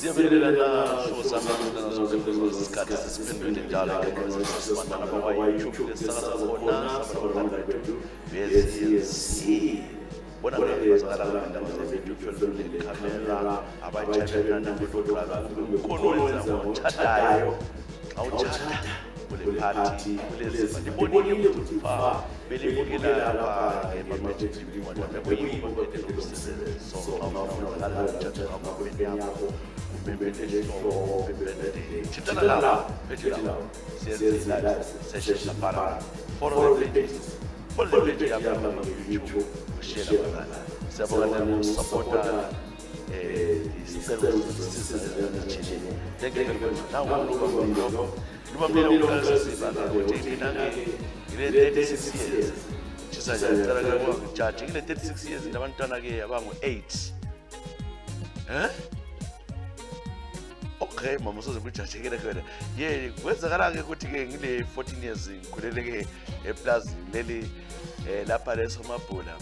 Siyabingelela show samazwe nazo isikhathi sesiphendule njalo ngemazisibandana bakwa-YouTube lesisakaza khona sabalabantwana bethu BSC bona bezakala ngandaba ze-video film camera abatshayela namotodrayiva umkhono wenza ngotshadayo xa utshada kule party kulezi libonile ukuthi belibukela lapha emamedia bekuyimbo bedelomsebenzi so awufuna ukala uthatha amabeni yakho Okay, mama soze kujajekele khona. Ye, kwenzakala ke ukuthi ke ngile 14 years ngikhulele ke eplaza leli lapha leSomabhula.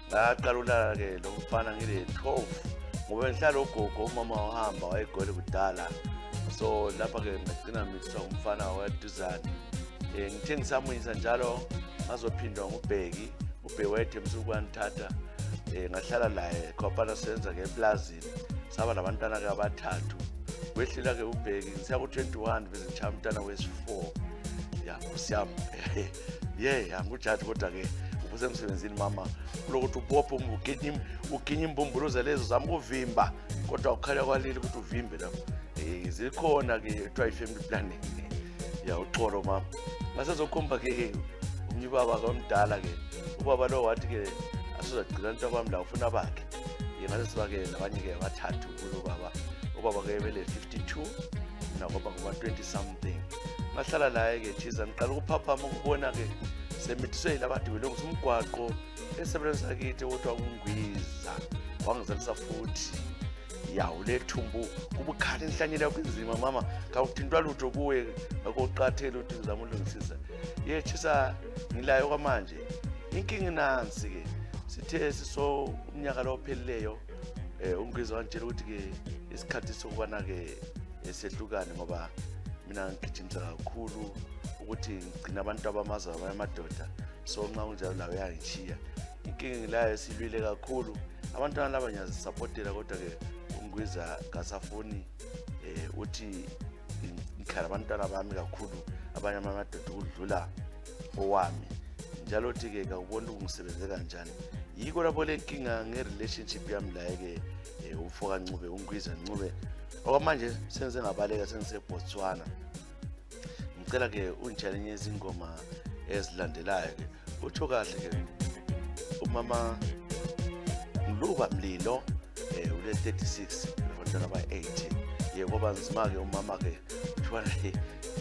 Ngaqalula ke lo mfana ngile 12. Ngoba ngihlala ugogo umama wahamba wayegole kudala. So lapha ke ngicina mitha umfana waduzana. Ngithe ngisamuyisa njalo ngazophindwa ngubheki. Ubheki wethe msukwanithatha. Ngahlala laye khopana senza ke eplazini. Saba labantwana ke abathathu. Wehlila ke ubheki ngisiya ku21 bese ngishaya umntana wesi4 ya usiyami angujaji kodwa ke ubusemsebenzini mama lokuthi ubophe uginye imbumbuluza lezo zami kuvimba kodwa ukhala kwalile ukuthi uvimbe lapho zikhona ke ethiwa i-family planning ya uxolo mama ngasezokhomba ke umnyibaba kamdala ke ubaba lo wathi ke asizagcina into kwami la ufuna bakhe yena siba ke nabanye ke abathathu kulo baba ubaba ke bele 52 nakuba kuba 20 something ngahlala la ke thiza ngiqala ukuphaphama ukubona ke semithiswe labantu belonga umgwaqo esebenza kithi kodwa ungwiza wangizalisa futhi yawu lethumbu ubukhala inhlanyela yakho inzima mama kawuthintwa lutho kuwe ngakoqathela ukuthi ngizama ulungisisa yethisa ngilayo kwamanje inkingi nansi ke sithe siso umnyaka lo ophelileyo ungwiza wantshela ukuthi ke isikhathi sokubana ke esehlukane ngoba mina ngigijimisa kakhulu ukuthi ngicina abantu abamaza abamadoda so nxa kunjalo lawo yangishiya inkingi ngilayo silwile kakhulu abantwana laba ngiyazisupportela kodwa ke ungwiza kasafuni uthi ngikhala abantwana bami kakhulu abanye amadoda ukudlula owami njalo uthi ke akubona ukungisebenze kanjani yiko lapho lenkinga ngerelationship yami la ke ufoka Ncube ungwiza Ncube okwamanje senze ngabaleka sengiseBotswana ngicela ke unjalo izingoma ezilandelayo ke utho kahle ke umama Ngluba Mlilo ule 36 abantwana aba80 yebo banzima ke umama ke uthiwa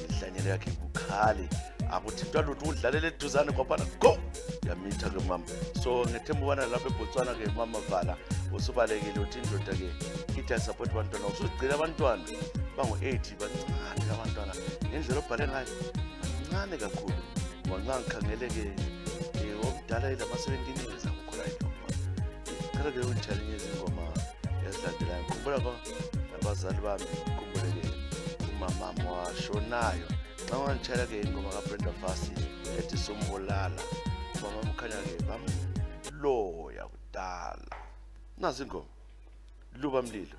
ihlanyelo yakhe bukhali akuthintwa lutho udlalele eduzane kwabana go yamitha ke mama so ngethemba ubana lapha eBotswana ke mama Vala usubalekile uthi indoda ke ithi support abantwana usugcina abantwana bangu80 bancane abantwana ngendlela obhale ngayo bancane kakhulu ngoba ngikhangele ke omdala ila 17 years akukhola idoma ngicela ke unchallenge izingoma ezilandelayo ngikhumbula kwa abazali bami ngikhumbule ke umama washonayo xa ngitshela ke ingoma kaBrenda Fassie ethi Sombulala mama mkhanya ke bamloya kudala nazi ingoma Luba Mlilo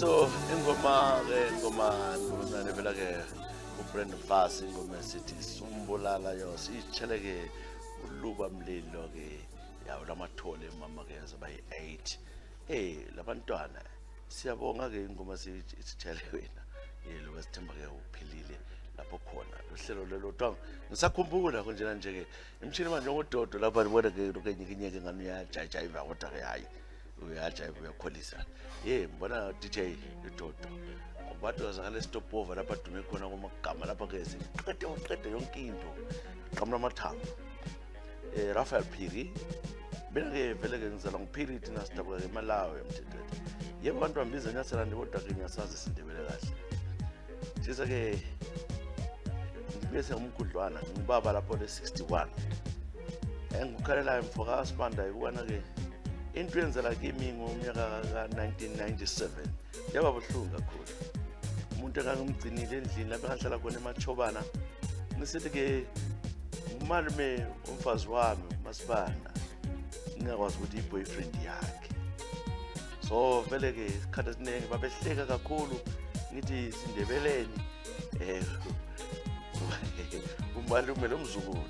So ingoma nalevela ke uBrandon Fassie ingoma esithi Sumbulala Yos icheleke uluba mlilo ke yawo lamathole mama ke abayi8 labantwana siyabonga ke ingoma sithele wena lo wesithemba ke uphilile lapho khona lohlelo lelo tonga ngisakhumbula konjena nje ke imshini manje ngododo lapha nibona ke lokenyike ngani uyajayiva kodwa ke hayi uyajayiva uyakholisa mbona DJ Dodo abantu bazakale stop over lapha dume khona kumagama lapha ke siqede yonke into qhamla amathambo Raphael Phiri bena ke vele ke ngizala ngiphiri thina sidabula ke Malawi emthethweni yebo abantu bambiza nyathela kodwa ke ngiyasazi sindebele kahle sisa ke bese umgudlwana ngibaba lapho le61 engikukhalela emfoka sibanda ikwana ke into yenzela kimi ngomnyaka ka1997 yaba buhlungu kakhulu umuntu engangimgcinile endlini lapha ngahlala khona eMachobana ngisithi ke umalume umfazi wami masibanda ngingakwazi ukuthi i-boyfriend yakhe so vele ke isikhathi esiningi babehleka kakhulu ngithi sindebeleni umalume lo mzukulu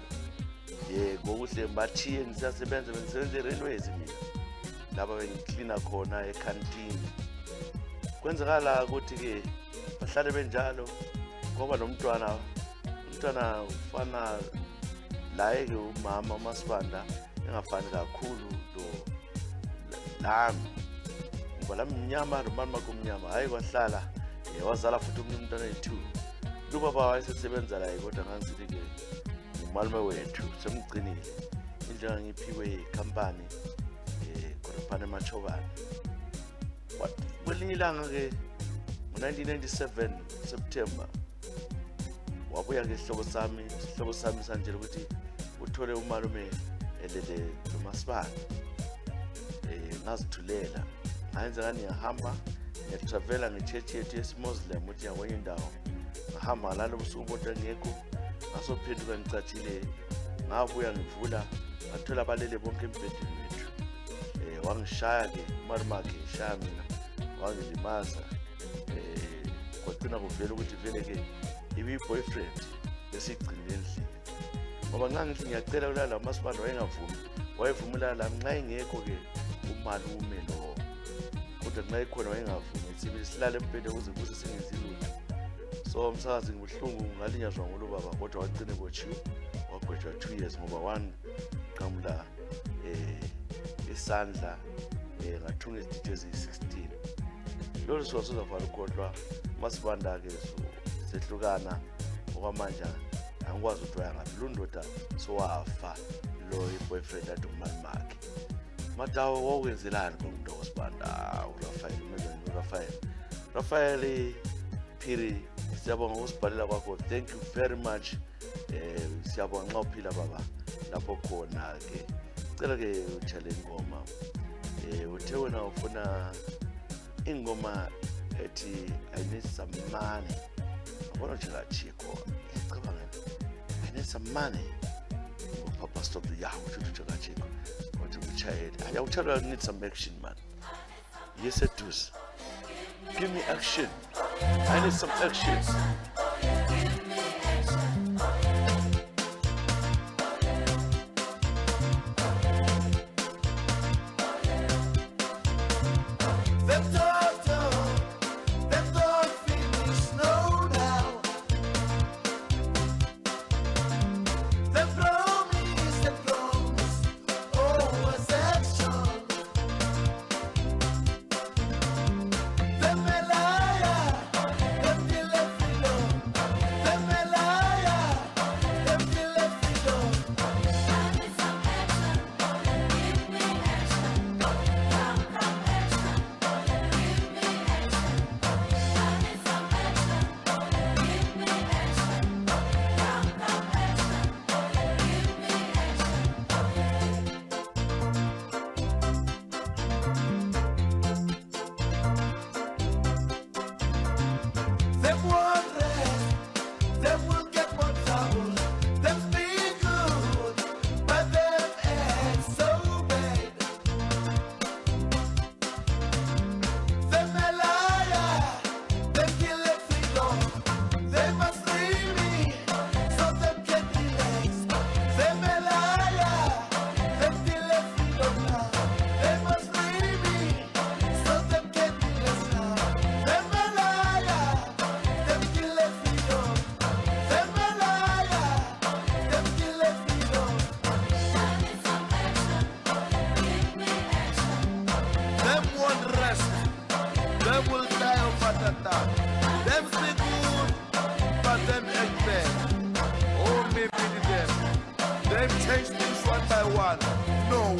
ngokuhle bathiye ngisasebenza bengisebenza e-railways mina laba bengiklina khona ecanteen kwenzakala ukuthi ke bahlale benjalo ngoba nomntwana ufana laye ke umama uMasibanda engafani kakhulu lo nami ngoba lamnyama nomama kumnyama hayi kwahlala wazala futhi umntwana ethu lubaba wayesebenza la kodwa ngangisithi ke umalume wethu semgcinile indlela ngiphiwe ikhampani khona eMachobana kwelinye ilanga ke ngo1997 September wabuya ke isihlobo sami sanjela ukuthi uthole umalume elele noMasibanda ngazithulela ngayenza ngani ngihamba ngiyatravela ngechechi yethu yesimuslim uthi yakwenye indawo ngahamba lalo busuku kodwa ngekho ngasophenduka ngicatshile ngabuya ngivula ngathola balele bonke embhedeni wethu wangishaya ke umalumakhe shaya mina wangilimaza kwagcina kuvela ukuthi vele ke ibi-boyfriend esigcinile endlini ngoba ngangithi ngiyacela kulala uMasibanda wayevumela la nxa engekho ke umalume lo kodwa nxa ekhona wayengavumi sibe silale embhedeni ukuze kuze singenzi lutho so umsakazi ngibuhlungu ngalinyazwa ngolubaba kodwa wagcine botshiwe wagwetshwa 2 years ngoba qamula isandla ngathunga izitho eziyi-16 lolu suku sizovala ukukhohlwa masibanda-ke sehlukana okwamanje angikwazi ukuthi wayangaphi lo ndoda sowafa lo i-boyfriend ade umali makhe matawo wokwenzelani komuntu osibanda Raphael Phiri siyabonga ukusibhalela kwakho. Thank you very much. Siyabonga nxa uphila baba lapho khona ke cela ke uthele ingoma uthe wena ufuna ingoma ethi I need some money. Abona nje la chiko icabanga I need some money. Papa stop the uthi uthi la chiko uthi uchayela ayawutshela I need some action man. Yes it does. Give me action. I need some action.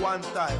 One time.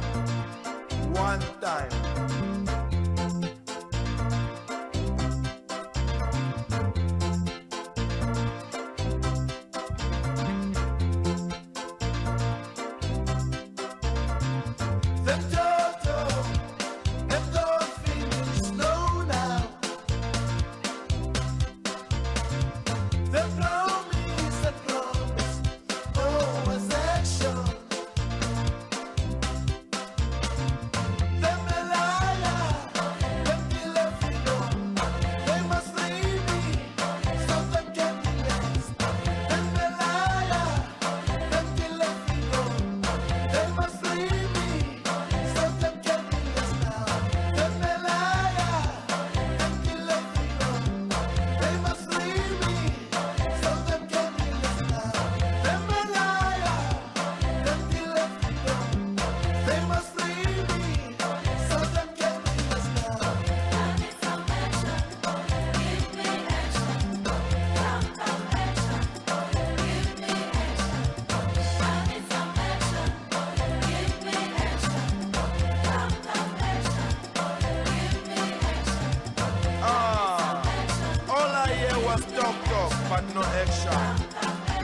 But no action.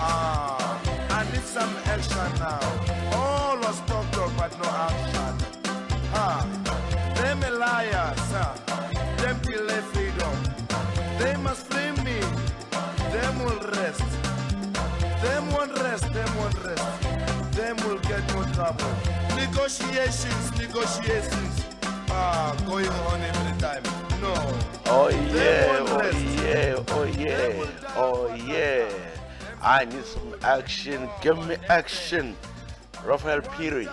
I need some action now. All was talk, but no action. Them a liars, them kill their freedom. They must free me. Them will rest. Them won't rest. Them won't rest. Them will get no trouble. Negotiations. Going on every time. No. Oh yeah. I need some action. Give me action. Raphael Phiri.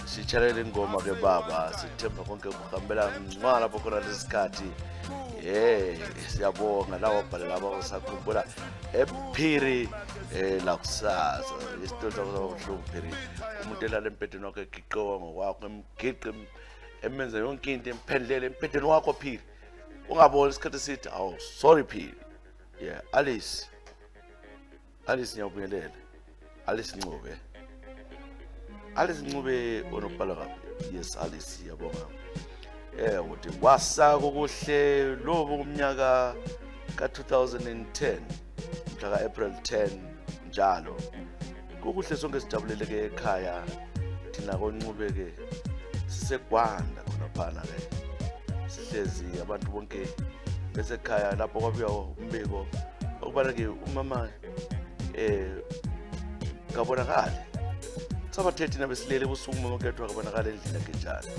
Sichalele ngoma ke baba. Sithemba konke kuhambela ngcwala lapho khona lesikhathi. Siyabonga lawo bhalela abasakhumbula ePhiri la kusasa. Isitolo sokuhlungu Phiri. Umuntu elala empedeni wakhe egiqowa ngokwakho emgiqe emenza yonke into emphendlele empedeni wakho Phiri. ungabona isikhathi esithi awu sorry P. Yeah, Alice ngiyabingelela. Alice Ncube onobhala kabi. Yes Alice yabonga. Uthi wasaka kuhle lobo kumnyaka ka-2010 mhla ka-April 10 njalo. Kukuhle sonke sijabulele ke ekhaya thina koNcube ke siseGwanda khona phana ke. Sihlezi abantu bonke bese ekhaya lapho kwabuya umbiko okubana ke umama kabonakali. Sabathe thina besilele busuku umama kethu akabonakala endlini yakhe njalo.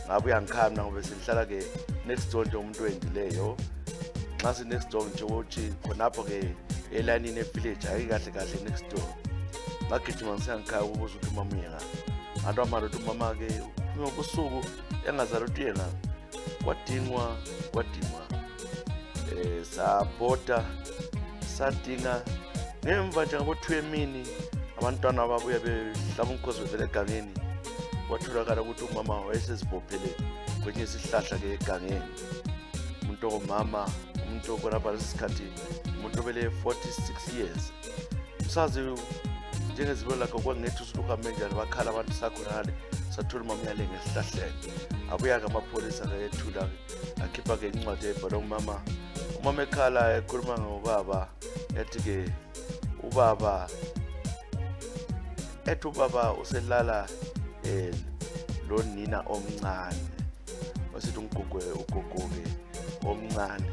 Ngabe uyangikhamna ngoba senihlala ke next door nje umuntu owendileyo. Xa si next door nje uthi khonapho ke elanini evillage hayi kahle next door. Ngagijima ngisangikhaya ukubuza ukuthi umama uyena. Abantu amalo ukuthi umama ke ubusuku engazali ukuthi yena kwadingwa sabhoda sadinga ngemva nje ngabo 2 emini abantwana babuya behlaba umkhosi bevele egangeni. Kwatholakala ukuthi umama wayesezibhophele kwenye isihlahla ke egangeni. Umuntu ongumama, umuntu okhonapha lesikhathi, umuntu obele 46 years. Usazi njengezibona lakho kwangethu siluhambe njani bakhala abantu sakhonale sathola umama yale ngesihlahleni. Abuya ke amapholisa ke ethula akhipha ke incwadi ebhala umama ekhala ekhuluma ngobaba ethi ke ubaba uselala lo nina omncane wasithi ugogo ke omncane.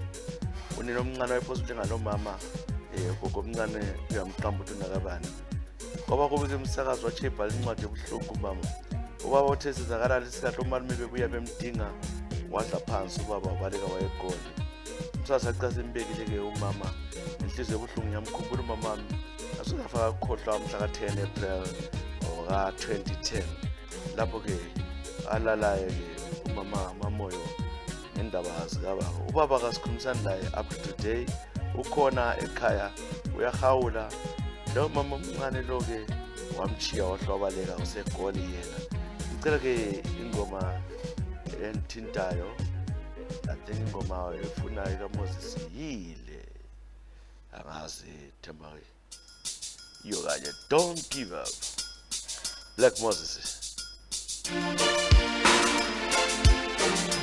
Unina omncane wayephosile ngalomama ugogo omncane uyamqamba ukuthi nakabani. Ngoba kube umsakazo wathi ebhala incwadi ebuhlungu mama. Ubaba uthe sizakala lesikhathi umalume bebuya bemdinga wadla phansi ubaba wabaleka wayegona. Umsasa xa sembekile ke umama inhliziyo ebuhlungu yamkhumbula umama asuzafaka ukhohlwa mhla ka-10 April ka-2010 lapho ke alalaye ke umama Mamoyo ngendaba zikababa. Ubaba kasikhulumisani naye up to today ukhona ekhaya uyahawula. Lo mama omncane lo ke wamchiya wahlwabaleka usegoli yena. Ngicela ke ingoma enthintayo I think ingoma efunayo kaMoses yile angazi Themba iyo kanye don't give up Black Moses.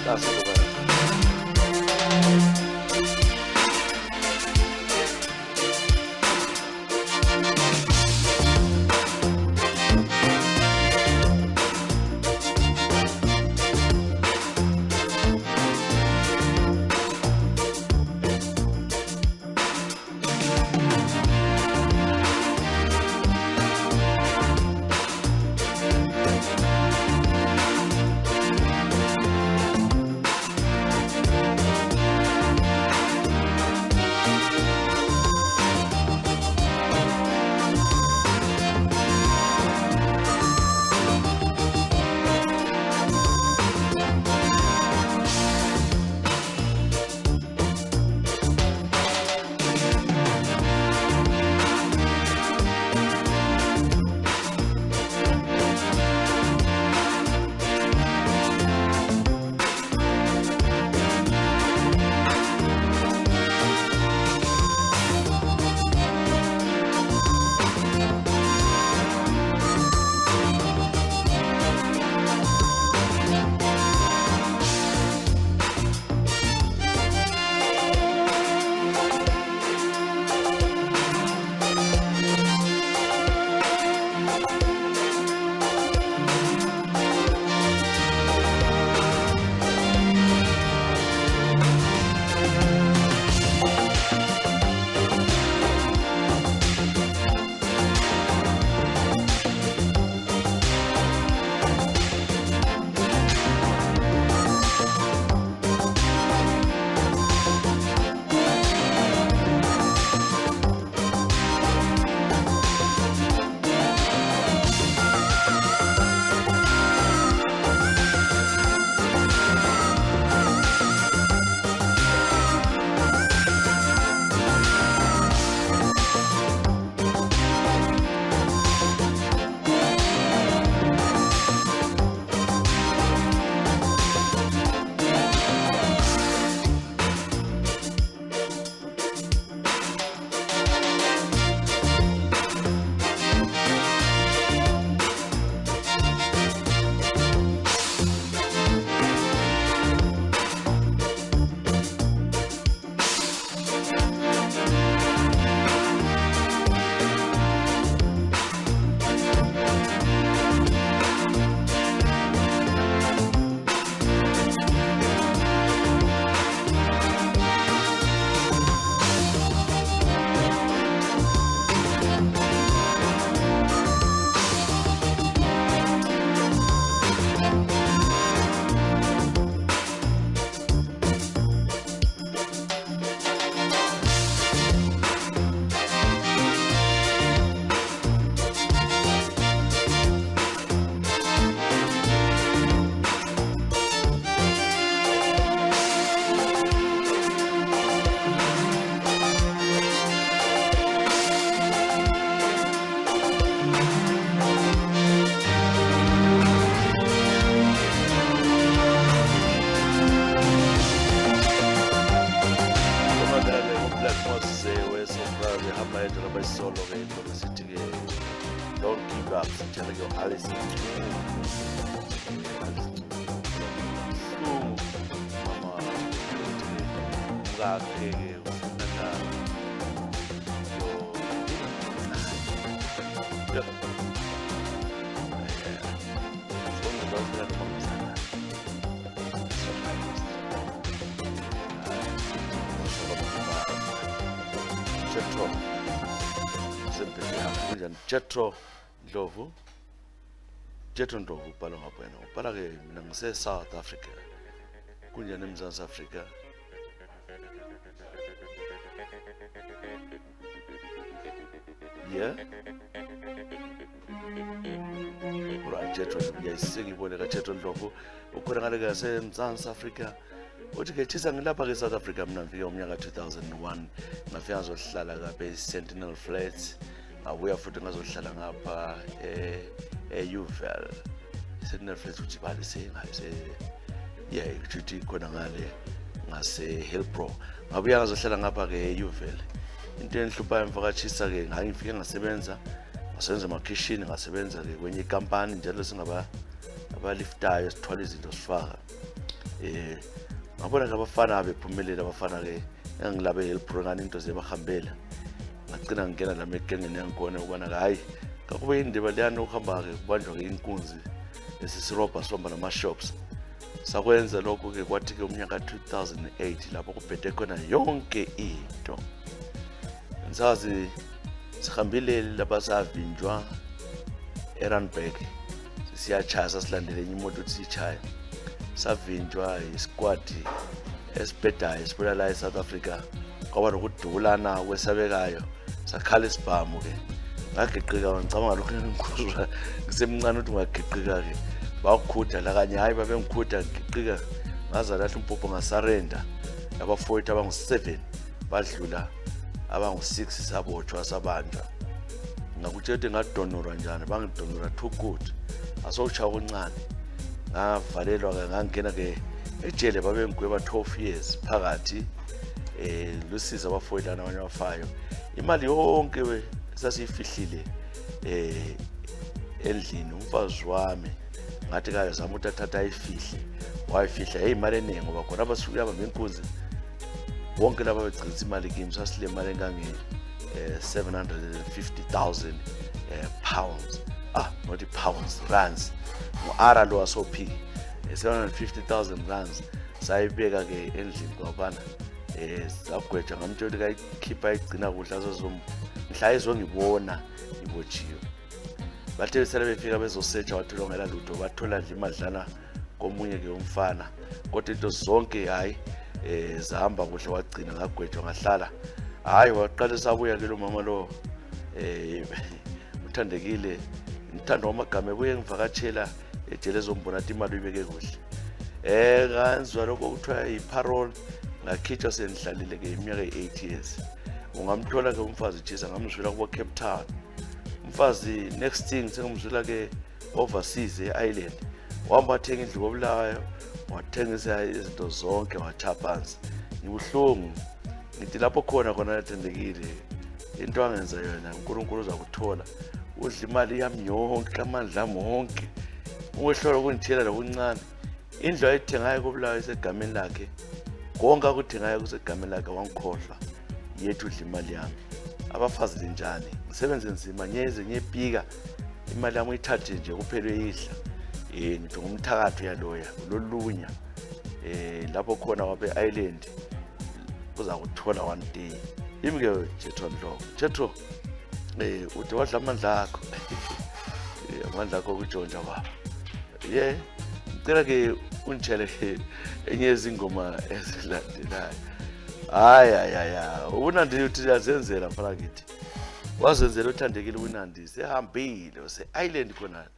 That's it. Black Moses wesoprazi ehamba yedwa abayisolo-ke ingoma esithi-ke don't give up sithele-ke u-Alice buhlungu mama umkakhe-ke ufunana Jethro kunjani Jethro Ndlovu ubhala ngapha yena ubhala-ke mina ngise-South Africa kunjani eMzansi Afrika yeah right Jethro ngiyayisengibone kaJethro Ndlovu ukhona ngale ngaseMzansi Afrika uthi-ke thisa ngilapha-ke South Africa mina ngifike umnyaka 2001 ngafika ngazohlala ngapha e-Sentinel Flats ngabuya futhi ngazohlala ngapha e-Uval Sentinel Flats uthi balise yeah uthi khona ngale ngase-Hillbrow ngabuya ngazohlala ngapha-ke e-Uval into enhluphayo emvakatshisa-ke ngangifike ngasebenza emakhishini ngasebenza-ke kwenye ikampani njalo abaliftayo sithwala izinto sifaka ngabona-ke abafana bephumelela abafana-ke engilabe Hillbrow ngani into zebahambela ngagcina ngingena lami egengeni yangikhona ukubana-ke hhayi kakube indaba leyana ukuhamba-ke kubanjwa-ke inkunzi esisirobha sihamba nama-shops sakwenza lokho-ke kwathi-ke umnyaka 2008 lapho kubhede khona yonke into ngisazi sihambile lapha savinjwa eRandburg siyachaya sasilandele enye imoto ukuthi siyichaye savinjwa isquad esibhedayo esibula la eSouth Africa kwaba nokudulana kwesabekayo sakhala isibhamu-ke ngagiqika ngicabanga lokho ngikhuzwa ngisemncane ukuthi ungagiqika-ke bakukhutha la kanye hhayi babengikhutha ngigiqika ngaza lahla umpopho ngasarenda abafowethu abangu-7 badlula abangu-6 sabotshwa sabanjwa ngakutshela ukuthi ngadonorwa njani bangidonora too good asowushaya okuncane ngavalelwa-ke ngangena-ke ejele babengigweba 12 years phakathi lusiza abafowethu lana abanye abafayo imali yonke sasiyifihlile endlini umfazi wami ngathi kayozama ukuthi athatha ayifihle wayifihla imali eningi ngoba khona abasuke abambe inkunzi wonke laba begcisa imali kimi sasile mali engange 750,000 pounds not pounds rands ngo-ara lo wasophi 750,000 rands sayibeka-ke endlini kwabana sagwetshwa ngamtshela ukuthi kayikhipha ayigcina kuhle mhla ezongibona ibotshiwe bathe besele befika bezosetsha wathola ongela lutho bathola nje imadlana komunye-ke umfana kodwa into zonke hhayi zahamba kuhle wagcina ngagwetshwa ngahlala hhayi waqala sabuya-ke lo mama lo uthandekile ngithanda wamagama ebuye ngivakatshela ejele ezombona athi imali uyibeke kuhle kanzwa lokho kuthiwa yi-parole ngakhitshwa sendihlalile-ke iminyaka e-8 years ungamthola-ke umfazi jisa ngamzwela kubo Cape Town umfazi next thing sengimzwela-ke overseas e-Ireland wahamba wathenga indlu koBulawayo wathengisa izinto zonke watshaya phansi ngibuhlungu ngithi lapho khona yathendekile into angenza yona uNkulunkulu uzakuthola udla imali yami yonke amandla ami wonke ungehlolo kungithela lokuncane indlu ayithengayo koBulawayo isegameni lakhe konke akuthengayo kusegameni lakhe wangikhohlwa yethu udla imali yami abafazi linjani ngisebenze nzima nyeze nyepika imali yami uyithathe nje kuphelwe idla ngithi ngumthakatho yaloya lolunya lapho khona wabe Island uzakuthola one day yimi-ke Jethro Ndlovu Jethro uthi wadla amandla akho amandla akho okutshontsha baba ngicela-ke ungitshele enye yezingoma ezilandelayo hayi uNandi uthi yazenzela mfana kithi wazenzela uthandekile uNandi sehambile use-Island khonana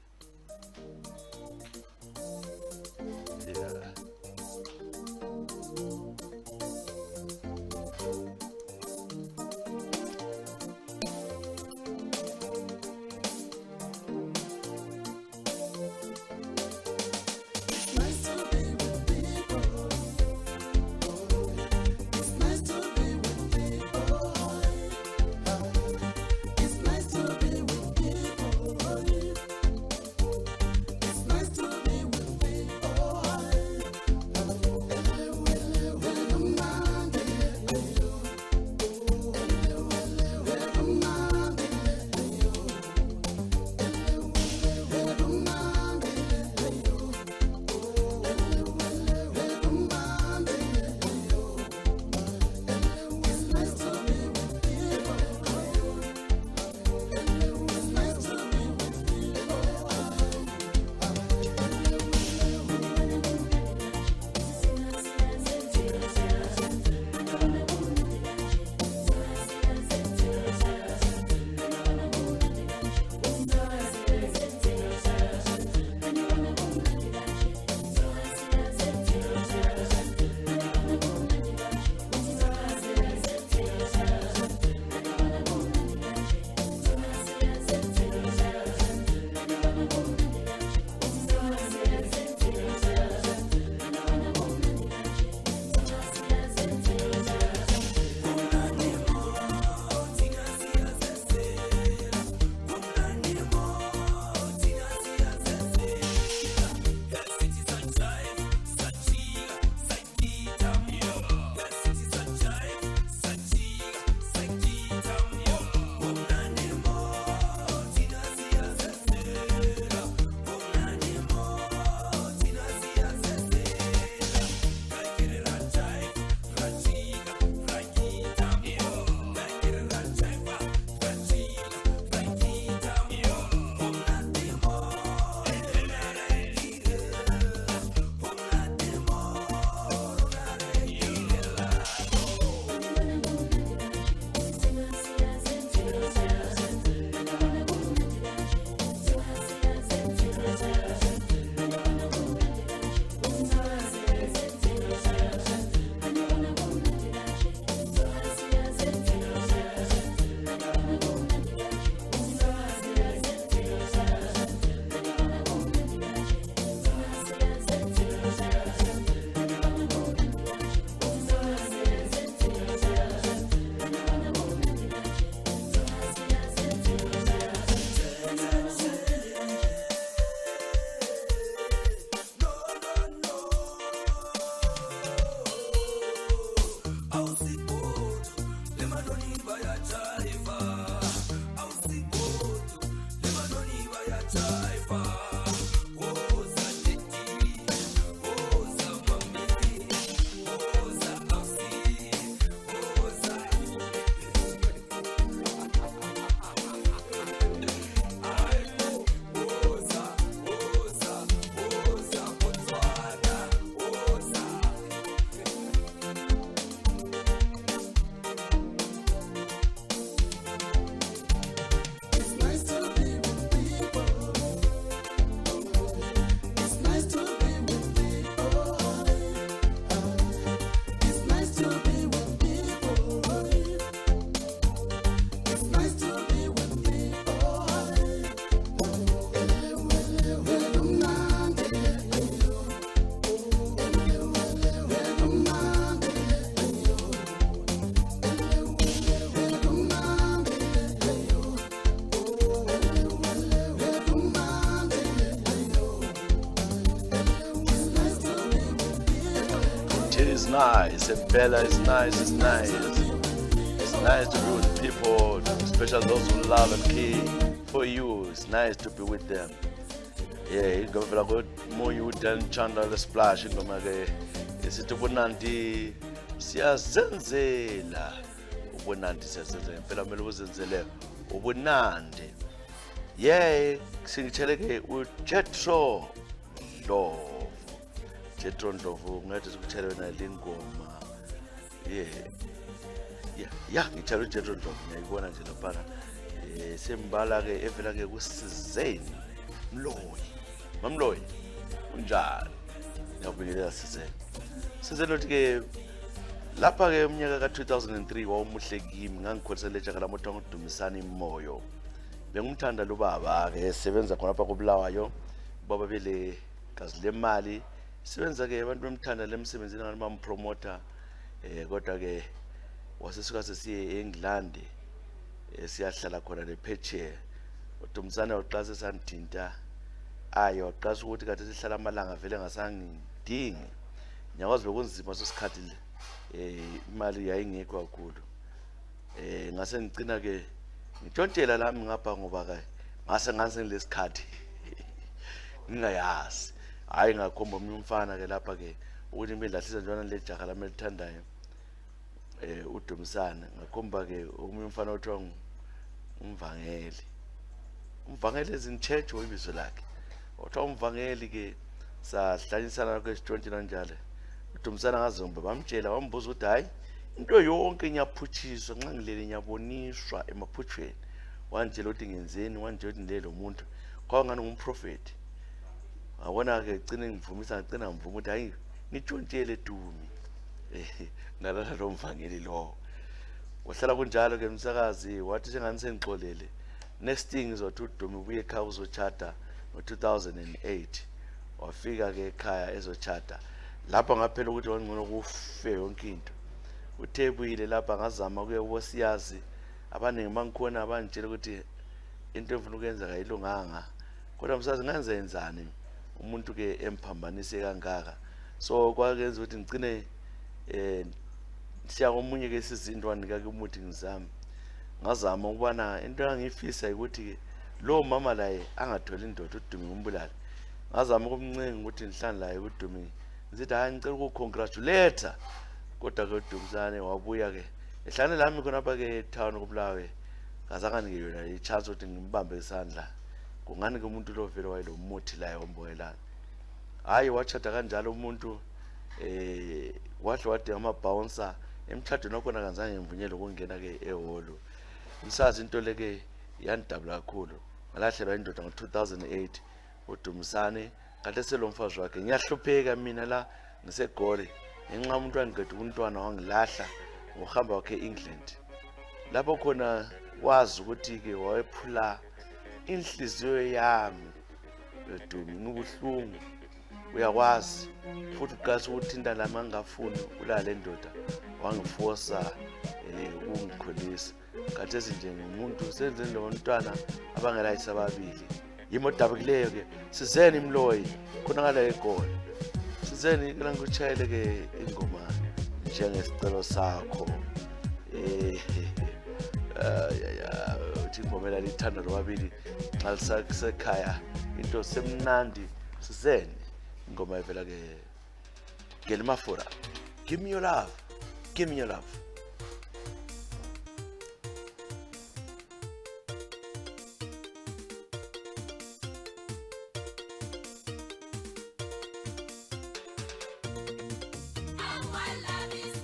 It's nice to be with people. nice. And Bella is nice, it's nice. It's nice to be with people, especially those who love and care for you. It's nice to be with them. Yeah, ingoma vela komunye uDan Chandler the Splash ingoma ke isithi ubunandi siyazenzela ubunandi siyazenzela impela kumele uzenzele ubunandi. Yeah, singitshele ke uJethro Ndlovu. Jethro Ndlovu ngathi sikutshele wena lengoma. Yeah, ngitshela uJethro Ndlovu ngiyayibona nje lapha. Sembala ke evela ke kuSizeni Mloyi. Mamloyi unjani? Ngiyabingelela Sizeni. Sizeni uthi ke lapha ke umnyaka ka2003 wawumuhle kimi ngangikholisele eJaka lamoto ngodumisana imoyo. Bengumthanda lo baba ke sebenza khona lapha koBulawayo. Baba bele gazi lemali. Sebenza ke abantu bemthanda lemsebenzini ngani bampromoter kodwa ke wasesuka sesiye eEngland siyahlala khona lePhetsheya. UDumisane uqase sandinta ayo waqasha ukuthi kade sihlala amalanga vele ngasangidingi. Nyakwazi bekunzima sosikhathi imali yayingekho kakhulu. Ngase ngicina ke ngitshontshela lami ngapha ngoba ke ngase ngilesikhathi ngingayazi. Hayi ngakhomba omunye umfana ke lapha ke ukuthi imidlahlisa njalo le jaha lami elithandayo uDumisane ngakhomba ke omunye umfana othiwa uMvangeli. Umvangeli ezinchurch oyibizo lakhe. Othiwa uMvangeli ke sahlanyisana ke isitshontshe kanjalo. uDumisane ngazomba bamtshela wambuza ukuthi hayi into yonke ngiyaphutshiswa nxa ngilele ngiyaboniswa emaphutshweni. Wantshela ukuthi ngenzeni wantshela ukuthi ndele lo muntu kwangani ngumprofeti. Ngabona ke gcine ngivumisa ngicina ngivuma ukuthi hayi nitshontshele Dumi. Nalala lo Mvangeli lo. Wahlala kunjalo ke umsakazi wathi sengani sengixolele. Next thing izothi uDumi ubuye ekhaya uzochata ngo2008. Wafika ke ekhaya ezochata. Lapha ngaphela ukuthi wangcono kufe yonke into. Uthebuyile lapha ngazama kuye wosiyazi abaningi mangikhona abangitshela ukuthi into emfuna ukwenza kayilunganga. Kodwa msazi ngenzenzani umuntu ke emphambanise kangaka. So kwakenza ukuthi ngicine siya komunye ke sizindwa nika ke umuthi ngizama. Ngazama ukubana into engifisa ukuthi lo mama laye angatholi indoda uDumi umbulala. Ngazama ukumncenga ukuthi ngihlala laye uDumi. Ngithi hayi ngicela ukukongratulate. Kodwa ke uDumisane wabuya ke ehlane lami khona lapha ke town koBulawayo. Ngazange ngike yona ichance ukuthi ngimbambe isandla. Kungani ke umuntu lo vele wayelo muthi la yomboyelana. Hayi wachata kanjalo umuntu wahle wade amabouncer emchadweni wakhona kanzange ngivunyelwe ukungena ke ehholo. Umsazi into leke yandabula kakhulu. Ngalahlelwa indoda ngo2008 uDumisane kade selomfazi wakhe. Ngiyahlupheka mina la ngiseGoli ngenxa umuntu wangiqeda untwana wangilahla ngohamba wakhe eEngland. Lapho khona wazi ukuthi ke wayephula inhliziyo yami uDumi ngubuhlungu. Uyakwazi futhi uqasa ukuthinta lami angafuni ulale ndoda wangifosa ukungikhulisa. Khathesi nje ngumuntu senze nomntwana abangela isababili. Yimo dabukileyo ke Sizeni Mloyi khona ngala eGoli. Sizeni ke ngikuchayele ke ingoma njengesicelo sakho. Uthi ingoma la lithanda lobabili xa lisasekhaya into semnandi. Sizeni ingoma evela ke Gelimafura. Give me your love. Give me your love. Our love is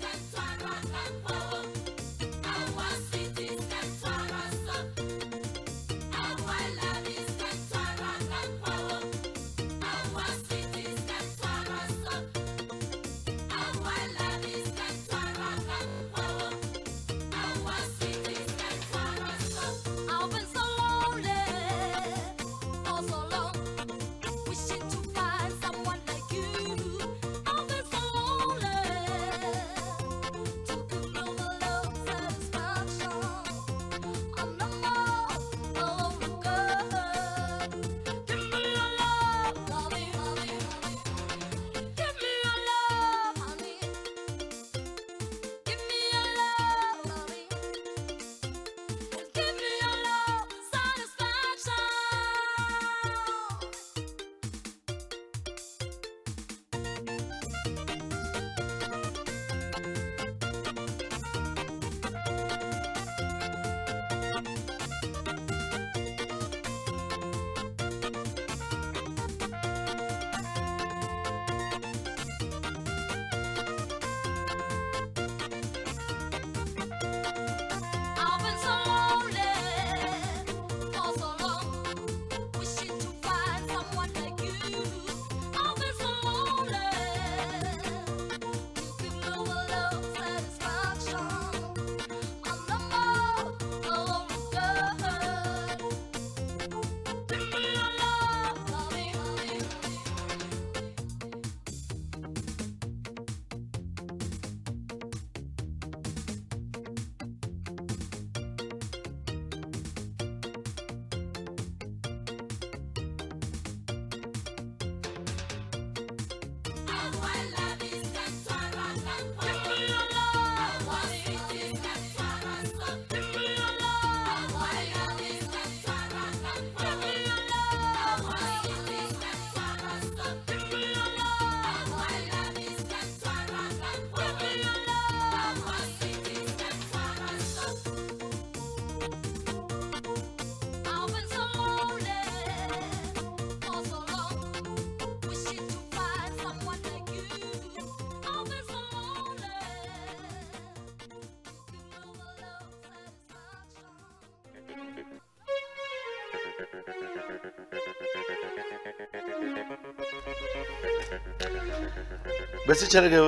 Besitshele-ke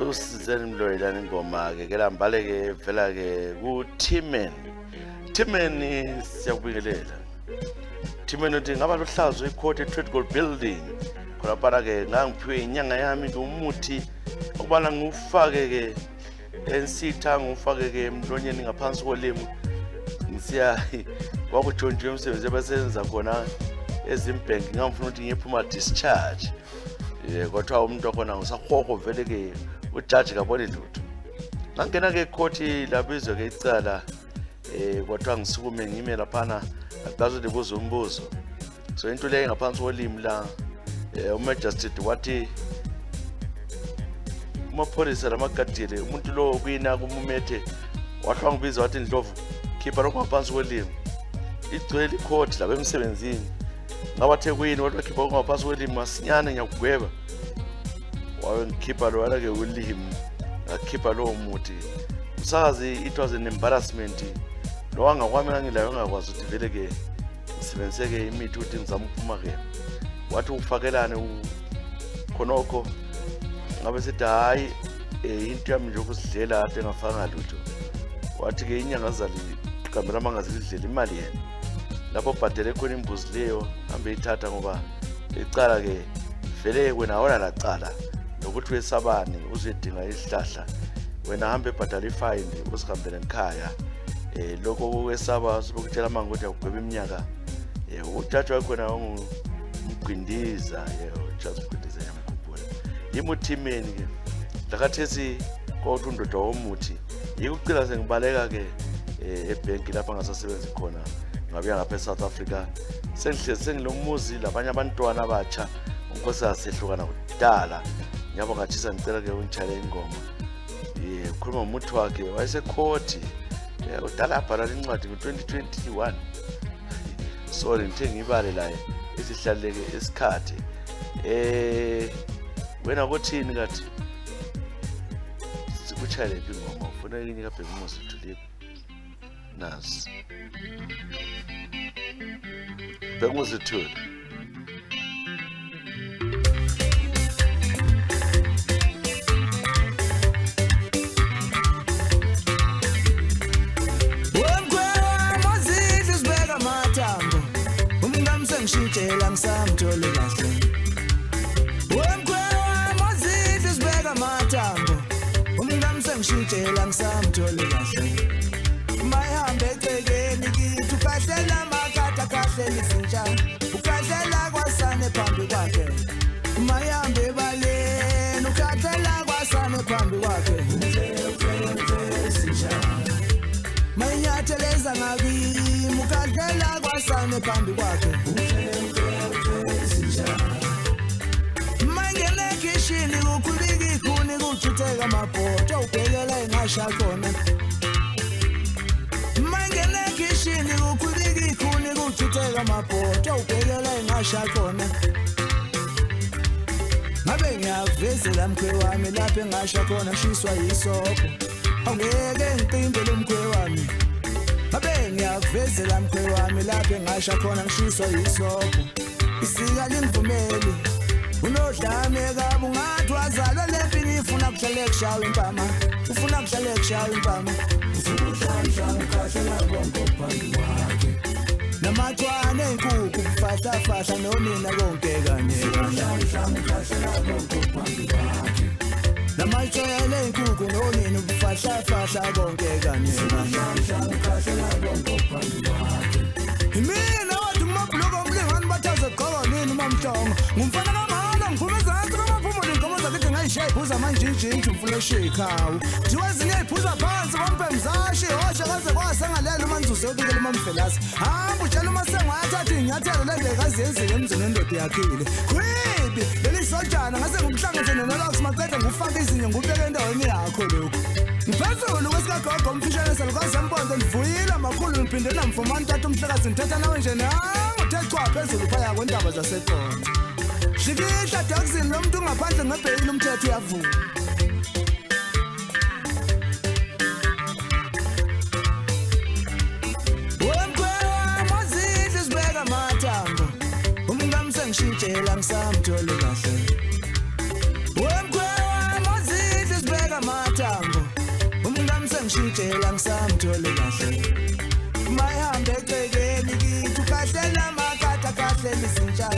uSizeni Mloyilana ingoma-ke ke lambale-ke vela-ke ku-Timen. Timen siyakubingelela. Timen uthi ngaba luhlazo ikhoti e-Trade Gold Building. Khonaphana-ke ngangiphiwe inyanga yami ngumuthi ukubana ngiwufake-ke ensitha ngiwufake-ke emlonyeni ngaphansi kolimi. Ngisiya kwakujonjwe umsebenzi abasebenza khona ezimbhenki ngangifuna ukuthi ngiyephuma discharge. Kodwa umuntu wakhona ngisahoho vele-ke ujaji kaboni lutho. Ngangena-ke ekhoti labizwa-ke icala kodwa ngisukume ngime laphana ngaqala ukubuza umbuzo. So into leyo ngaphansi kolimi la umagistrate wathi umapholisa lamagadile umuntu lo kuyina kumumethe wahlwa ngibiza wathi Ndlovu khipha lokho ngaphansi kolimi. Igcwele ikhoti la emsebenzini. Ngabathe kuyini wathi khipha lokho ngaphansi kolimi masinyane ngiyakugweba. Wayengikhipha lo wala-ke ulimi ngakhipha lowo muthi. Msakazi it was an embarrassment. Lo wangakwami ngangilayo ngakwazi ukuthi vele-ke ngisebenzise-ke imithi ukuthi ngizama ukuphuma-ke. Wathi ufakelane khonokho ngabe sithi hayi into yami nje ukusidlela kade engafanga lutho. Wathi-ke inyanga zaliqambela mangazilidlela imali yena. Lapho ubhadele khona imbuzi leyo hambe ithatha ngoba icala-ke vele wena awona lacala nokuthi wesabani uzedinga isihlahla. Wena hambe ebhadala ifine uzihambele ngikhaya. Lokho wesaba sibokutshela manje ukuthi akugweba iminyaka. Ujaji wakhona ungumgwindiza ujaji ugwindiza yamkhuphula. Imuthimeni-ke lakhathesi kodwa undoda womuthi yikucila sengibaleka-ke ebhenki lapha ngasasebenzi khona ngabuya ngapha eSouth Africa. Sengihlezi sengilomuzi labanye abantwana abatsha unkosikazi sehlukana kudala. Nyabo ngathisa ngicela-ke ungitshayele ingoma. Ukhuluma ngomuthi wakhe wayesekhoti. Udala abhala incwadi ngo-2021. Sorry ngithe ngibale la isihlaleke isikhathi. Wena kothini kathi? Sikuchayele phi ingoma ufuna yini kaBhekumuzi Thulile? Nazi. Bhekumuzi Thulile. Ngishintshela ngisamthole kahle. Wemkhwewa mozidle sibeka amathambo. Umngami sengishintshela ngisamthole kahle. Mayihambe ecekeni kithi ukhahlela amakhatha khahlela izintsha. Ukhahlela kwasane phambi kwakhe. Mayihambe ebaleni ukhahlela kwasane phambi kwakhe. Mayinyathela ngakimi ukhahlela kwasane phambi kwakhe. Mangene kishini ukhulika ikhuni kuchitheka amabhoto ubhekela engasha khona. Mangene kishini ukhulika ikhuni kuchitheka amabhoto ubhekela engasha khona. Ngabe ngiyakuvezela mkhwe wami lapho engasha khona shiswa yisoko. Awungeke ngiphinde lo mkhwe wami. Ngabe ngiyakuvezela mkhwe wami lapho engasha khona ngishiswa yisoko. Isika lingivumeli unodlame kabi ungathi wazalwa lempini ifuna kuhlale kushawa impama. Ufuna kuhlale kushawa impama. Ufuna uhlala ukhahlela konke phambi kwakhe. Namachwane enkukhu kufahlafahla nonina konke kanye. Uhlala ukhahlela konke phambi kwakhe. Namachwane enkukhu nonina kufahlafahla konke kanye. Uhlala ukhahlela konke phambi kwakhe. Mina wathi umabhuluko omlingani bathaze gqoka nini mamhlongo. Ngumfana kamahhala ngiphuma ezantsi kamaphumulo inkomo zakithi ngayishiya iphuza manjinjinji umfuna eshikhawu. Thiwa ezinye iphuza phansi kwampe mzashi hosha kaze kwasengalela umanzuzo yobikela umamvelasi. Hamba utshela umasengo ayathatha iy'nyathelo lengekazenzile emzini endoda yakhile. Khwibi leli sojana ngase ngikuhlanganisene nolox maqede ngufake izinye ngubeke endaweni yakho lokhu. Ngiphezulu kwesikagogo umfishane salukazempondo ndivuyile amakhulu ngiphinde namfumana utata umhlekazi ngithetha nawe nje uthe chwa phezulu phaya kwendaba zaseqonto. Shikihla taxini lo muntu ungaphandle ngebheyili umthetho uyavuma. Wemkhwewa mozidle sibeka ngishintshela ngisamthole kahle mayihambe egcekeni kithi ukhahlela makatha kahlela izintsha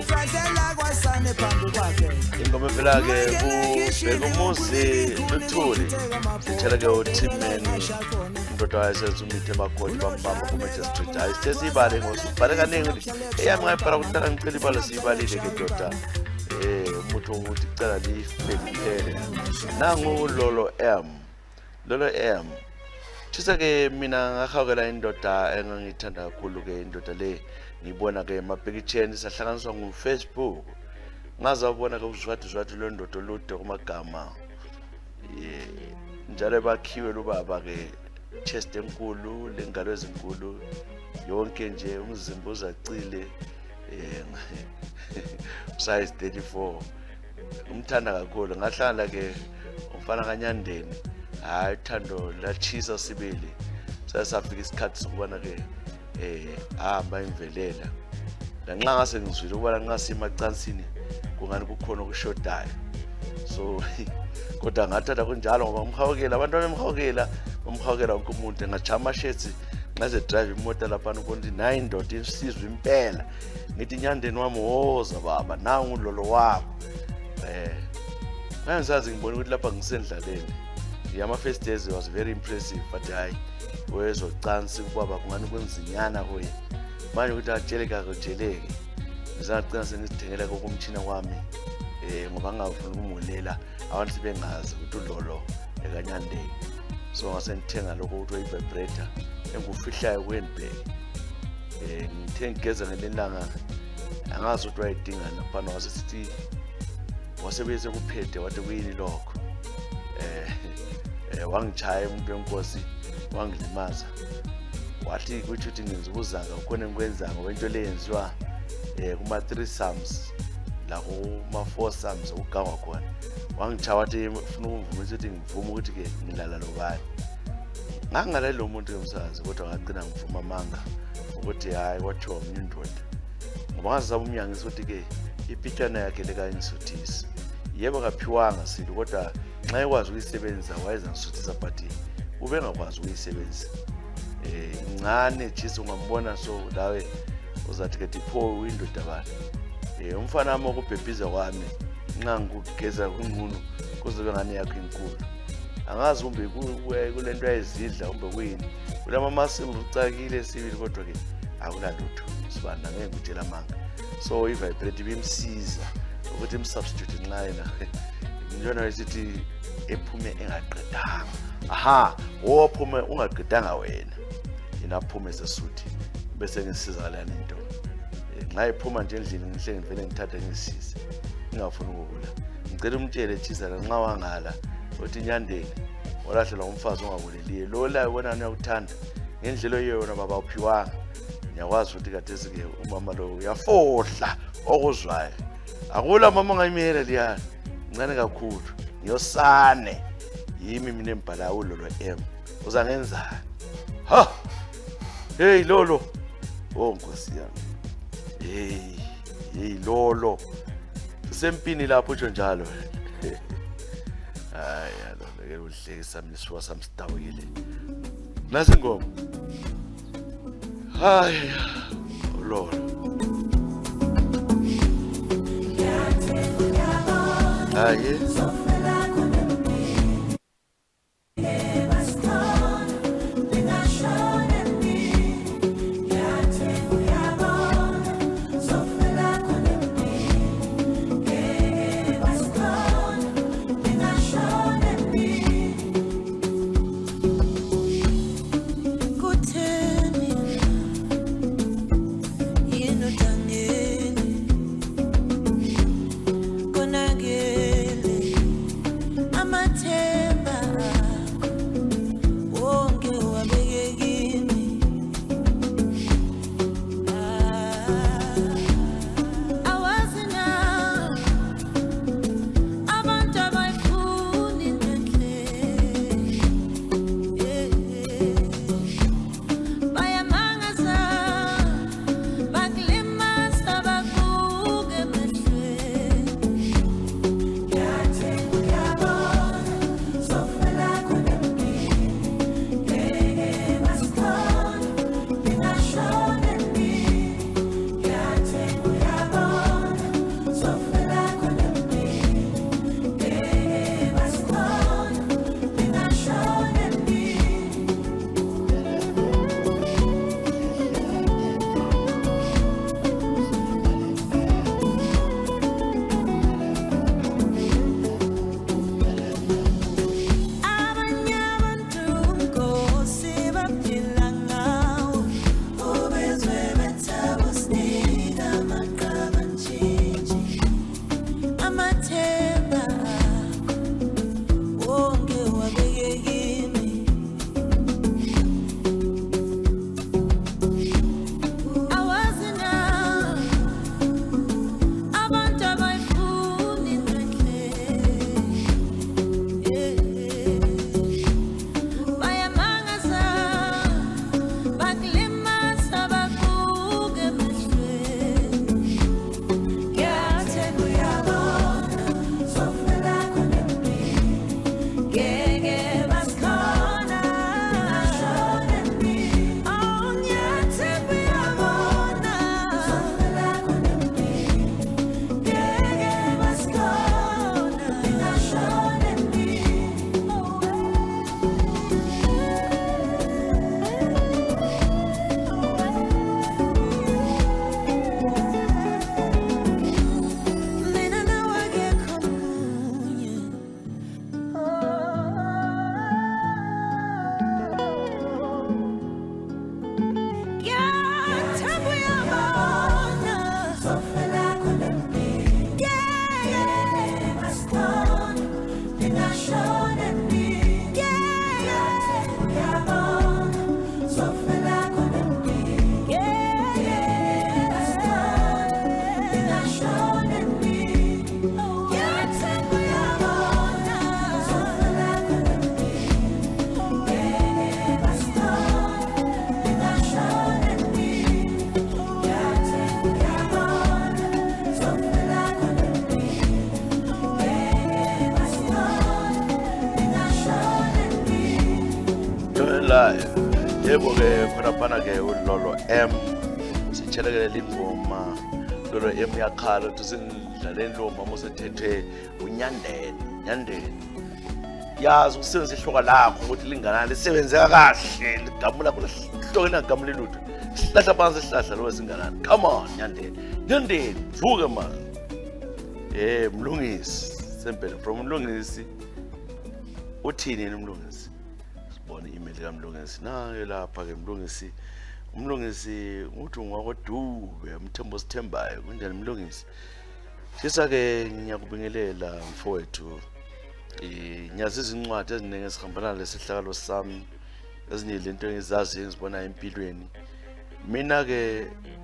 ukhahlela kwasane phambi kwakhe ingoma evela ke ubheka umuzi luthuli sitshela ke uTimman indoda wayesenza umithe emakoti bambamba kuManchester Street hayi sesibale ngosubhale kaningi eyami ngayibhala kuqala ngicela ibalo siyibalile ke ndoda umuntu ukuthi icala liphele nangu Lolo M Thisa ke mina ngahawukela indoda engangithanda kakhulu ke indoda le ngibona ke emapikitsheni sahlanganiswa nguFacebook ngazabona ke uzwathi lo ndoda olude kumagama njalo bakhiwe lubaba ke chest enkulu lengalo ezinkulu yonke nje umzimba uzacile size 34 umthanda kakhulu ngahlala ke umfana kaNyandeni hayi thando lachisa sibili sasafika isikhathi sokubona ke ahamba imvelela lanxa ngase ngizwile ukubana ngasima ecansini kungani kukhona okushodayo so kodwa ngathatha kunjalo ngoba umhawukela abantwana emhawukela umhawukela wonke umuntu ngajama shethi ngaze drive imoto lapha ubona 9 dot isizwe impela ngithi Nyandeni wami woza baba nangu Lolo wabo ngisazi ngibona ukuthi lapha ngisendlaleni yama first days was very impressive but hayi wezocansi kubaba kungani kwenzinyana kuye manje ukuthi atsheleka kujeleke ngizaqina sengisithengela kokumtshina kwami ngoba ngingafuna ukumulela abantu sibengazi ukuthi uLolo ekanyandeni so ngase ngithenga lokho ukuthi uyivibrator engufihlayo kwenibheke ngithe ngigeza ngelanga angazi ukuthi wayidinga naphana wasesithi wasebese kuphethe wathi kuyini lokho wangichaya umuntu wenkosi wangilimaza wathi ukuthi ngenza ubuzanga ukhona engikwenza ngokwento leyenziwa kuma 3 sums la kuma 4 sums ugangwa khona wangichaya wathi ufuna ukuvumisa ukuthi ngivuma ukuthi ke ngilala lobani ngangala lo muntu emsazi kodwa ngagcina ngivuma amanga ukuthi hayi wathiwa umnye indoda ngoba ngazaba umyangisi ukuthi ke ipicture yakhe lekayinisuthisi yebo kaphiwanga sithi kodwa nxa ekwazi ukuyisebenzisa wayenza ngisuthisa but ube ngakwazi ukuyisebenzisa incane jisi ungambona so lawe uzathi ke tipho indoda bani umfana wami okubhebhiza kwami nxa ngigeza kungqunu kuzobe ngane yakho inkulu angazi umbe kulento ayizidla umbe kuyini kulama muscle ucakile sibili kodwa ke akulalutho sibana ngeke ngitshela amanga so ivibrate bimsiza ukuthi imsubstitute nxa yena njona esithi ephume engaqedanga aha wophume ungaqedanga wena inaphume sesuthi bese ngisizakala into nxa iphuma nje endlini ngihle ngivele ngithatha ngisize ngingafuni ukula ngicela umtshele Thisa nxa wangala uthi Nyandeni olahlelwa umfazi ongabuleliye lo la ubona uyakuthanda ngendlela yeyona baba uphiwanga ngiyakwazi ukuthi kathesi ke umama lo uyafohla okuzwayo akula mama ngayimela liyana ncane kakhulu ngiyosane yimi mina embhala uLolo M uzangenzani ha hey Lolo nkosi yami hey Lolo sempini lapho utsho njalo hayi Lolo ke uhlekisa mina isiwa sami sidawukile nasi ngoma hayi Lolo hayi khona phana ke ulolo M sitshelekele ingoma lolo M yakhala ukuthi singidlaleni lo mama osethethwe uNyandeni yazi ukusebenzisa ihloka lakho ukuthi linganani lisebenzeka kahle ligamula kulehlokeni agamule lutho sihlahla phansi sihlahla lo singanani come on Nyandeni vuka man mlungisi sempela from mlungisi uthini yena umlungisi sibona i-email kaMlungisi nayo lapha ke umlungisi uthi ngwakodube umthembo sithembayo kunjani mlungisi sisa ke ngiyakubingelela mfowethu nyazi izincwadi eziningi ezihambana lesihlakalo sami ezinye lento engizazi engizibona empilweni mina ke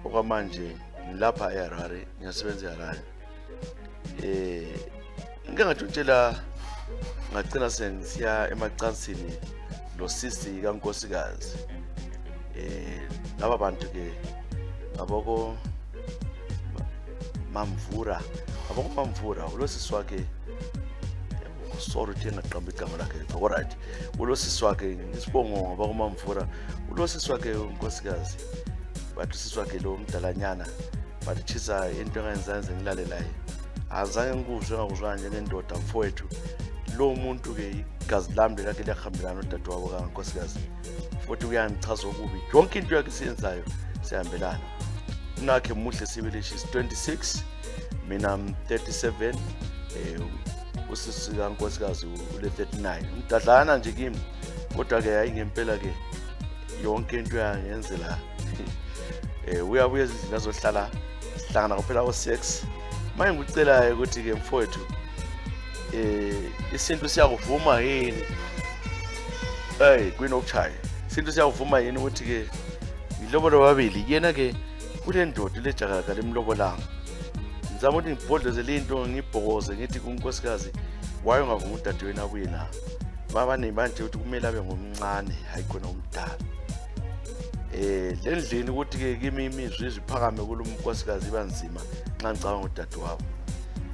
okwamanje ngilapha eHarare ngiyasebenza eHarare ngike ngatshela ngagcina sengisiya emacansini lo sisi kaNkosikazi laba bantu ke aboko Mamvura ulo sisi wakhe sorry ngaqamba igama lakhe alright ulo sisi wakhe isibongo ngoba kuMamvura ulo sisi wakhe uNkosikazi bathi sisi wakhe lo mdalanyana bathi chisa into engenzanze ngilalelayo azange ngikuzwe ngakuzwa nje nendoda mfowethu lo muntu ke igazi lami lakhe liyahambelana nodadewabo kaNkosikazi futhi uyangichaza ukubi yonke into yakhe siyenzayo sihambelana unakhe muhle sibili she's 26 mina 37 usisi kaNkosikazi ule 39 umdadlana nje kimi kodwa ke hayi ngempela ke yonke into yangenzela uyabuye ezindlini azohlala sihlangana kuphela o6 manje ngicela ukuthi ke mfowethu isintu siyakuvuma yini kwinokuchaya isintu siyakuvuma yini ukuthi ke ngilobolo babili yena ke kule ndoda lejakaka lemlobolanga ngizama ukuthi ngibhodlezele into ngibhokoze ngithi kuNkosikazi waye ungavuma udadewenu abuye na baba nemanje ukuthi kumele abe ngomncane hayi khona umdala lendlini ukuthi ke kimi imizwi iziphakame kuloMkosikazi ibanzima nxa ngicabanga udadewabo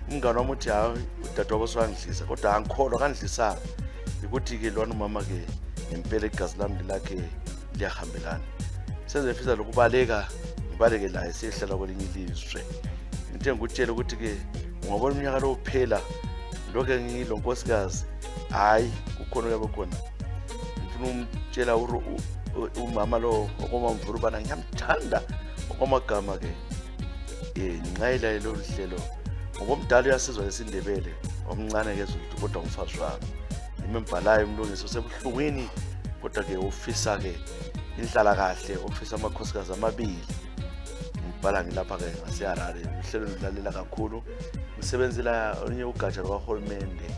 umngane wami uthi hayi udadewabo swangidlisa kodwa angikholwa kandlisanga ukuthi ke lona umama ke ngempela igazi lami lakhe liyahambelana senze fisa lokubaleka ngibaleke la sihlala kwelinye ilizwe ngithe ngikutshela ukuthi ke ngibona umnyaka lo uphela lokho ngilo Nkosikazi hayi kukhona yabo khona ngifuna umtshela umama lo okwamamvuru bana ngiyamthanda okwamagama ke ngincayela lo hlelo ngokomdala uyasizwa lesindebele omncane ke zulu kodwa umfazi wami imembhalayo umlungisi osebuhlungwini kodwa ke ufisa ke inhlala kahle ufisa amakhosikazi amabili ngibhala ngilapha ke ngaseHarare uhlelo lilalela kakhulu ngisebenzela onye ugatsha lwahulumende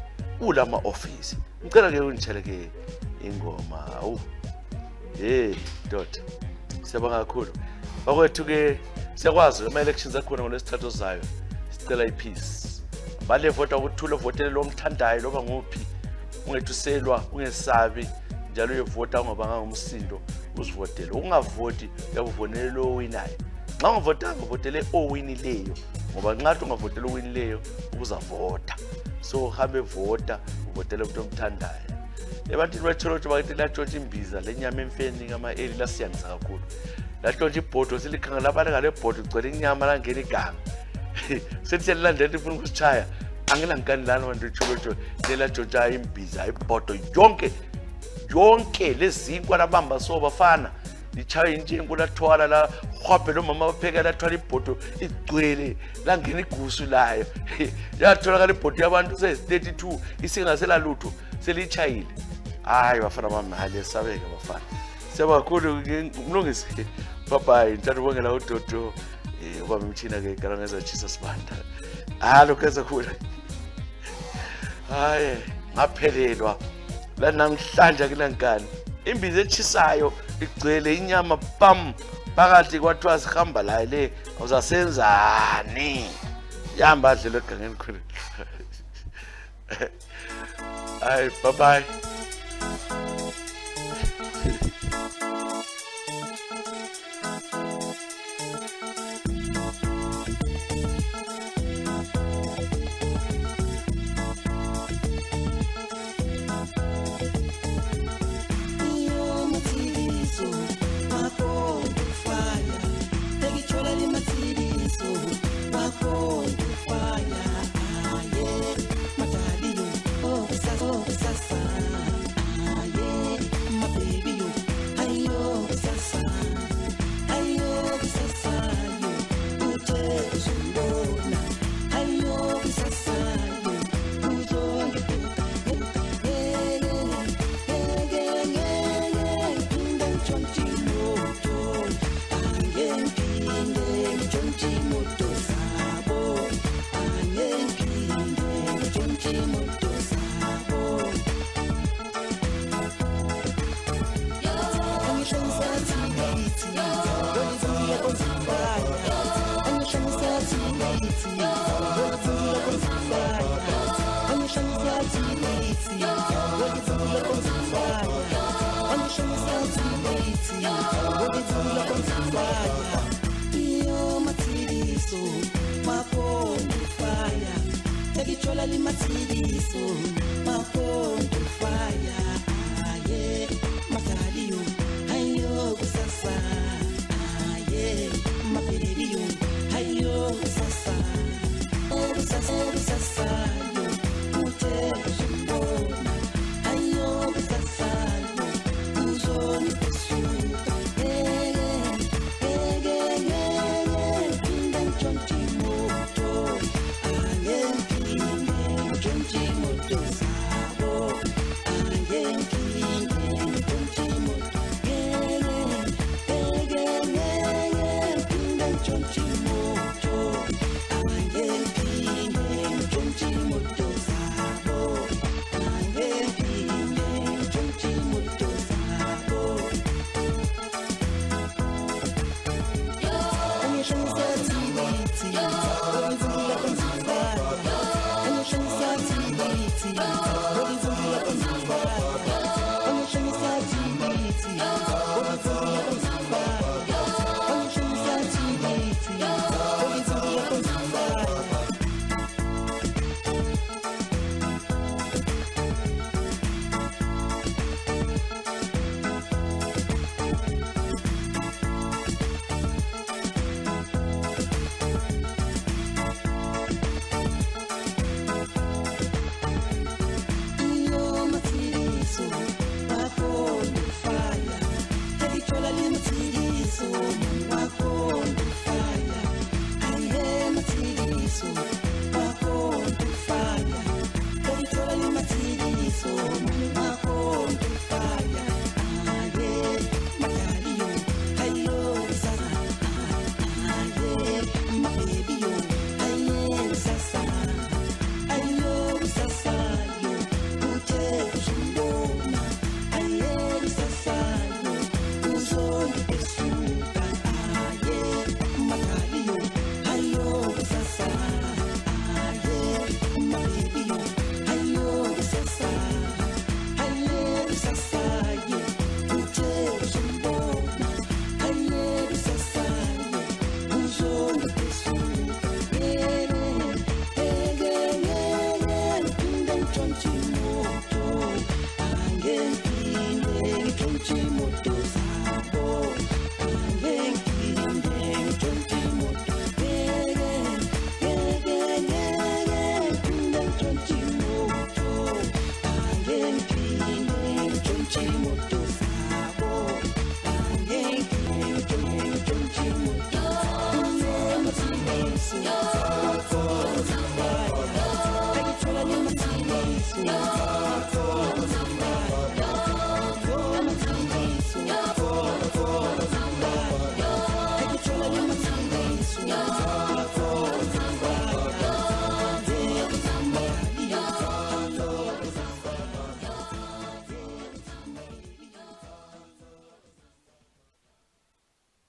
ulama office ngicela ke ungitshele ke ingoma dot siyabonga kakhulu bakwethu ke siyakwazi ama elections akhona ngolesithathu zayo sicela ipeace bale vota ukuthula votele lo mthandayo loba nguphi ungethuselwa ungesabi njalo uyevota ungabanga ngumsindo uzivotele ungavoti uyavonela lo winayo nxa ungavotanga uvotele owinileyo ngoba nxa ungavotela owinileyo uzavota so hambe vota uvotele umuntu omthandayo ebantwini betholotsho bakithi latshontsha imbiza lenyama emfeni ngama-eli lasiyangisa kakhulu latshontsha ibhodo silikhangela abaleka lebhodo igcwele inyama langena iganga sethi lilandela ifuna ukusitshaya angilangikani lana bantu betholotsho lelatshontsha imbiza ibhodo yonke lezinkwa labamba so bafana lichaye intshengo lathwala la hwabhe lo mama bapheka lathwala ibhodo igcwele langena igusu layo yatholakala ibhodo yabantu se-32 isingasela lutho selichayile hayi bafana bamali esabeka bafana siyabonga kakhulu umlungisi bye ngithanda ukubongela uDodo ubaba umthina ke garangeza chisa sibanda lokho ezakhula hayi ngaphelelwa la namhlanje kilangani imbiza echisayo igcwele inyama pam phakathi kwathiwa sihamba la le uzasenzani yamba adlelo egangeni khona hayi bye So